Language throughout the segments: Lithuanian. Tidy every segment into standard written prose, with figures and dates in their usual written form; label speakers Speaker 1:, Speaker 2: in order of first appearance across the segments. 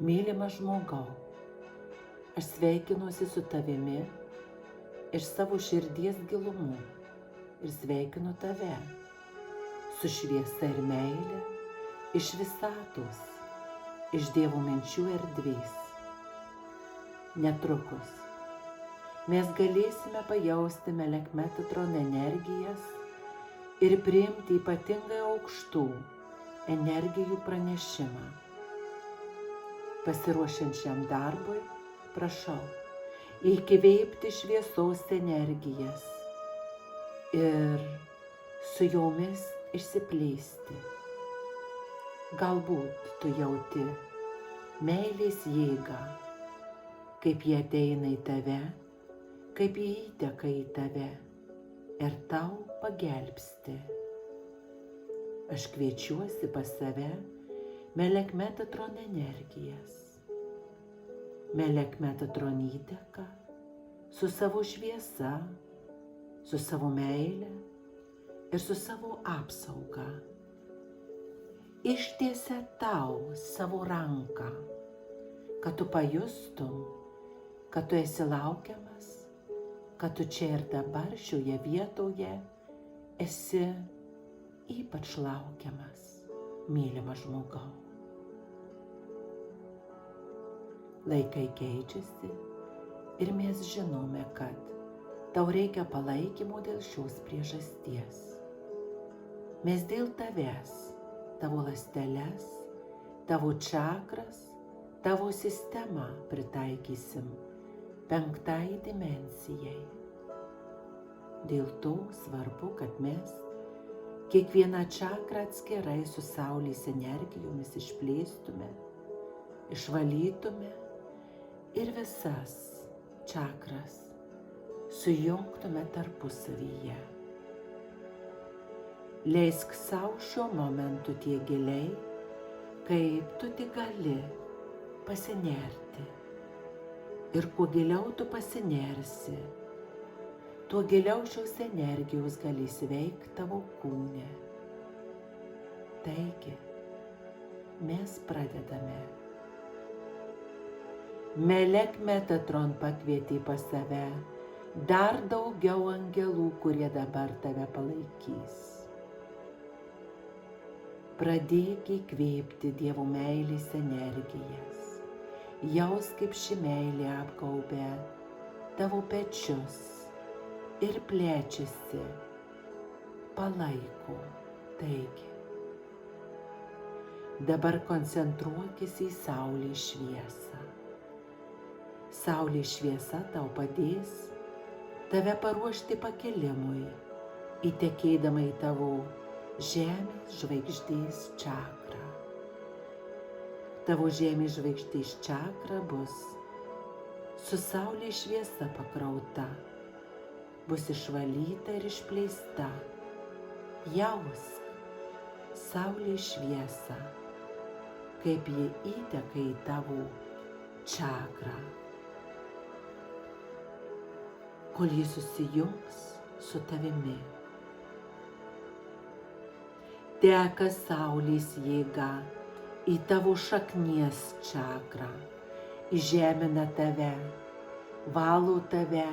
Speaker 1: Mylimas žmogau, aš sveikinuosi su tavimi iš savo širdies gilumų ir sveikinu tave su šviesa ir meile iš visatos, iš Dievo minčių erdvės. Netrukus mes galėsime pajausti Melek Metatron energijas ir priimti ypatingai aukštų energijų pranešimą. Pasiruošiant šiam darbui, prašau įkvėpti šviesos energijas ir su jomis išsiplėsti. Galbūt tu jauti meilės jėgą, kaip jie ateina į tave, kaip jie įteka į tave ir tau pagelbsti. Aš kviečiuosi pas save Melek Metatron energijas. Melek Metatron įteka su savo šviesa, su savo meile ir su savo apsauga. Ištiesia tau savo ranką, kad tu pajustum, kad tu esi laukiamas, kad tu čia ir dabar šioje vietoje esi ypač laukiamas, mylimas žmogau. Laikai keičiasi ir mes žinome, kad tau reikia palaikymo dėl šios priežasties. Mes dėl tavęs, tavo ląsteles, tavo čakras, tavo sistemą pritaikysim 5. dimensijai. Dėl to svarbu, kad mes kiekvieną čakrą atskirai su Saulės energijomis išplėstume, išvalytume ir visas čakras sujungtume tarpusavyje. Leisk savo šiuo momentu tiek giliai, kaip tu tik gali pasinerti. Ir kuo giliau tu pasinersi, tuo giliau šios energijos gali įsiveikti tavo kūne. Taigi, mes pradedame. Melek Metatron pakvietė pas save dar daugiau angelų, kurie dabar tave palaikys. Pradėk įkvėpti Dievo meilės energijas. Jaus, kaip ši meilė apgaubia tavo pečius ir plečiasi, palaiko. Taigi, dabar koncentruokis į Saulės šviesą. Saulės šviesa tau padės tave paruošti pakilimui, įtekėdama į tavo Žemės žvaigždės čakrą. Tavo Žemės žvaigždės čakra bus su Saulės šviesa pakrauta, bus išvalyta ir išplėsta. Jausk Saulės šviesą, kaip ji įteka į tavo čakrą, kol ji susijungs su tavimi. Teka Saulės jėga į tavo šaknies čakrą, įžemina tave, valo tave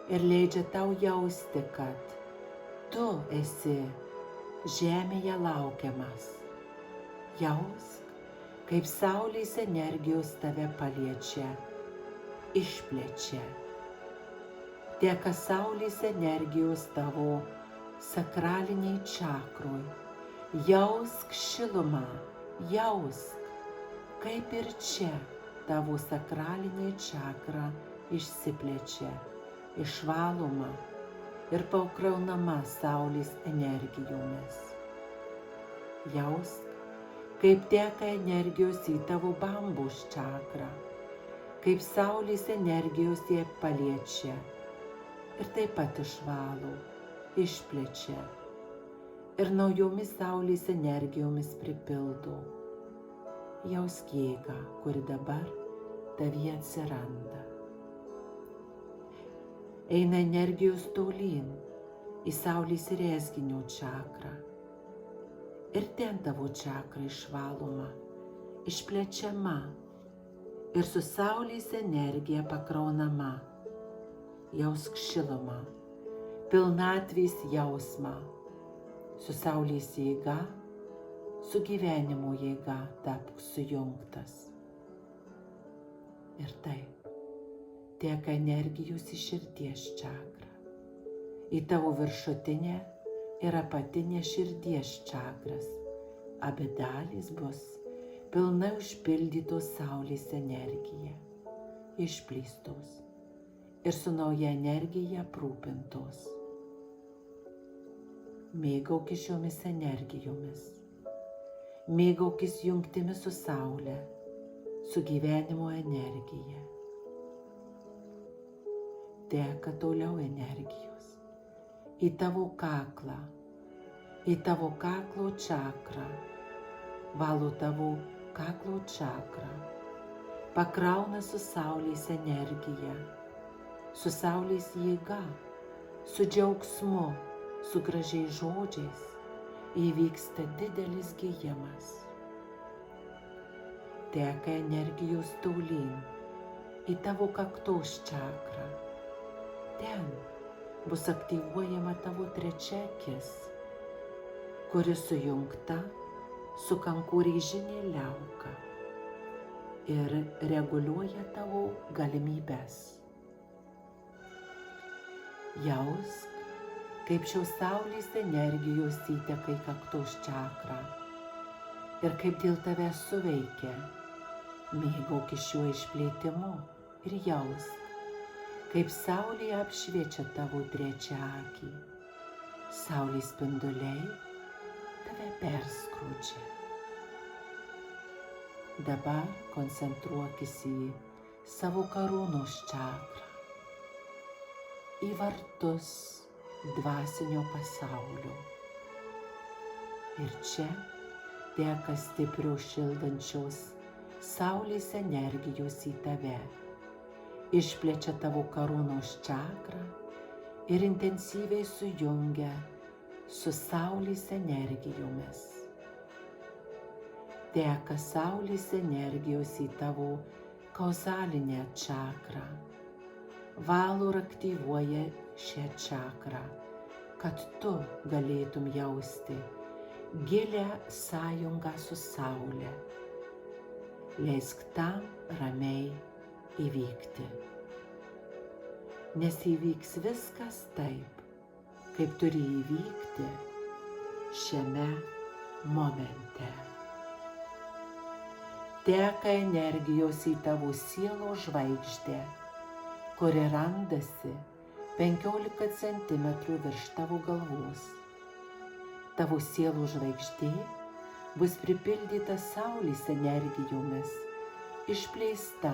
Speaker 1: ir leidžia tau jausti, kad tu esi žemėje laukiamas. Jausk, kaip Saulės energijos tave paliečia, išplečia. Teka Saulės energijos tavo sakraliniai čakroj. Jausk šilumą, jausk, kaip ir čia tavo sakralinė čakra išsiplečia, išvaloma ir paukraunama Saulės energijomis. Jausk, kaip teka energijos į tavo bambos čakrą, kaip Saulės energijos jie paliečia ir taip pat išvalo, išplečia ir naujomis Saulės energijomis pripildo. Jausk jėgą, kuri dabar tavyje atsiranda. Eina energijos tolyn į Saulės rezginio čakrą. Ir ten tavo čakra išvaloma, išplečiama ir su Saulės energija pakraunama. Jausk šilumą, pilnatvės jausmą, su Saulės jėga, su gyvenimo jėga tapk sujungtas. Ir taip, teka energijos į širdies čakrą, į tavo viršutinę ir apatinę širdies čakras. Abi dalys bus pilnai užpildytos Saulės energija, išplėstos ir su nauja energija aprūpintos. Mėgaukis šiomis energijomis, mėgaukis jungtimis su Saule, su gyvenimo energija. Teka toliau energijos į tavo kaklą, į tavo kaklo čakrą, valo tavo kaklo čakrą, pakrauna su Saulės energija, su Saulės jėga, su džiaugsmu, su gražiais žodžiais įvyksta didelis gijimas. Teka energijos tolyn į tavo kaktos čakrą. Ten bus aktyvuojama tavo trečia akis, kuri sujungta su kankorėžinė liauka ir reguliuoja tavo galimybes. Jausk, kaip šios Saulės energijos įteka į kaktos čakrą ir kaip dėl tavęs suveikia. Mėgaukis šiuo išplėtimu ir jausk, kaip Saulė apšviečia tavo trečią akį. Saulės spinduliai tave perskrodžia. Dabar koncentruokis į savo karūnos čakrą, į vartus dvasinio pasaulio. Ir čia teka stiprios šildančios Saulės energijos į tave, išplečia tavo karūnos čakrą ir intensyviai sujungia su Saulės energijomis. Teka Saulės energijos į tavo kauzalinę čakrą, valo ir aktyvuoja šią čakrą, kad tu galėtum jausti gilią sąjungą su Saule. Leisk tam ramiai įvykti, nes įvyks viskas taip, kaip turi įvykti šiame momente. Teka energijos į tavo sielos žvaigždę, kuri randasi 15 cm virš tavo galvos. Tavo sielos žvaigždė bus pripildyta Saulės energijomis, išplėsta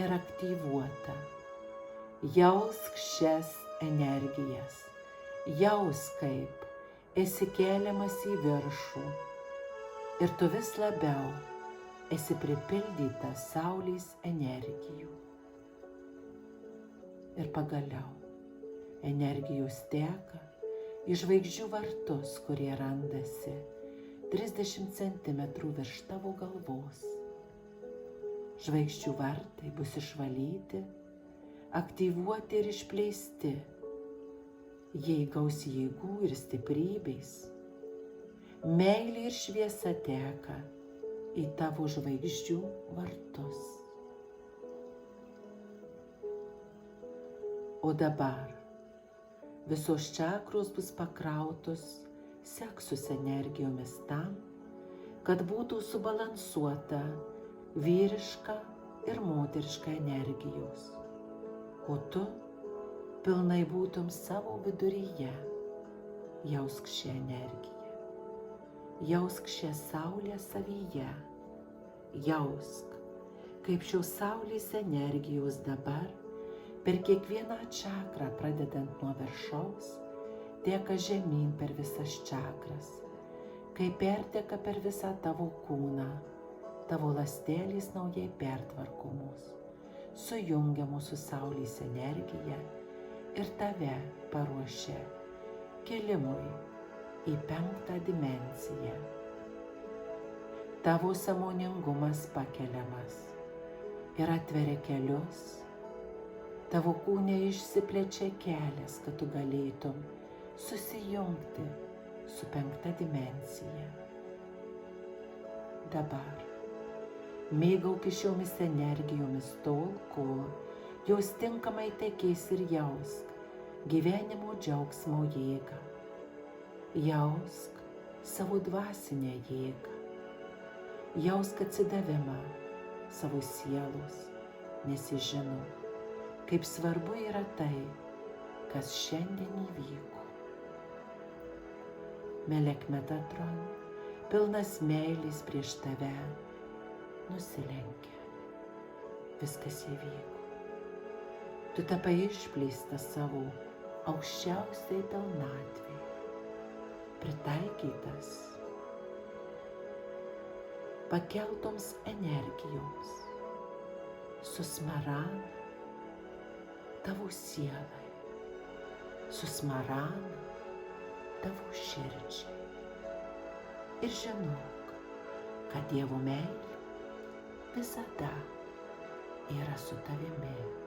Speaker 1: ir aktyvuota. Jausk šias energijas, jausk, kaip esi keliamas į viršų ir tu vis labiau esi pripildyta Saulės energijų. Ir pagaliau energijos teka į žvaigždžių vartus, kurie randasi 30 cm virš tavo galvos. Žvaigždžių vartai bus išvalyti, aktyvuoti ir išplėsti. Jie įgaus jėgų ir stiprybės. Meilė ir šviesa teka į tavo žvaigždžių vartus. O dabar visos čakros bus pakrautos seksus energijomis tam, kad būtų subalansuota vyriška ir moteriška energijos, o tu pilnai būtum savo viduryje. Jausk šią energiją, jausk šią Saulę savyje, jausk, kaip šios Saulės energijos dabar per kiekvieną čakrą, pradedant nuo viršaus, teka žemyn per visas čakras, kai perteka per visą tavo kūną, tavo ląstelės naujai pertvarkomos, sujungiamos su Saulės energija ir tave paruošia kėlimui į 5. dimensiją. Tavo sąmoningumas pakeliamas, ir atveria kelius. Tavo kūne išsiplečia kelias, kad tu galėtum susijungti su 5. dimensija. Dabar mėgaukis šiomis energijomis tol, kol jos tinkamai tekės ir jausk gyvenimo džiaugsmo jėgą. Jausk savo dvasinę jėgą. Jausk atsidavimą savo sielos, nes jis žino, kaip svarbu yra tai, kas šiandien įvyko. Melek Metatron, pilnas meilės prieš tave, nusilenkia. Viskas įvyko. Tu tapai išplėstas savo aukščiausiai pilnatvei, pritaikytas pakeltoms energijoms, susmaran tavo sielai, susmaran tavo širdžiai. Ir žinok, kad Dievo meilė visada yra su tavimi.